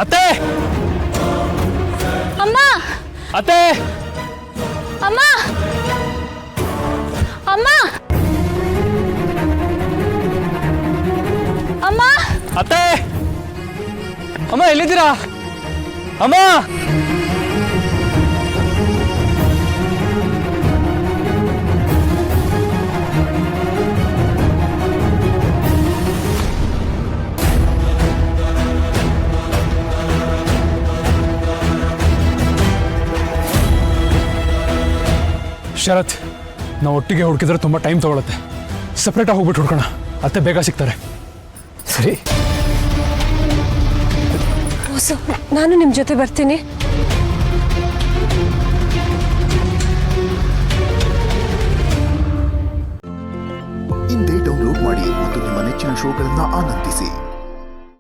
ಅತ್ತೆ ಅಮ್ಮ ಅತ್ತೆ ಅಮ್ಮ ಅಮ್ಮ ಅಮ್ಮ ಅತ್ತೆ ಅಮ್ಮ ಎಲ್ಲಿದ್ದೀರಾ ಅಮ್ಮ ಶರತ್ ನಾವು ಒಟ್ಟಿಗೆ ಹುಡುಕಿದ್ರೆ ತುಂಬ ಟೈಮ್ ತಗೊಳುತ್ತೆ. ಸಪ್ರೇಟಾಗಿ ಹೋಗ್ಬಿಟ್ಟು ಹುಡ್ಕೋಣ, ಅತ್ತೆ ಬೇಗ ಸಿಗ್ತಾರೆ. ಸರಿ ಹೊಸ ನಾನು ನಿಮ್ಮ ಜೊತೆ ಬರ್ತೀನಿ. ಇಂದೇ ಡೌನ್ಲೋಡ್ ಮಾಡಿ ಮತ್ತು ನಿಮ್ಮ ನೆಚ್ಚಿನ ಶೋಗಳನ್ನು ಆನಂದಿಸಿ.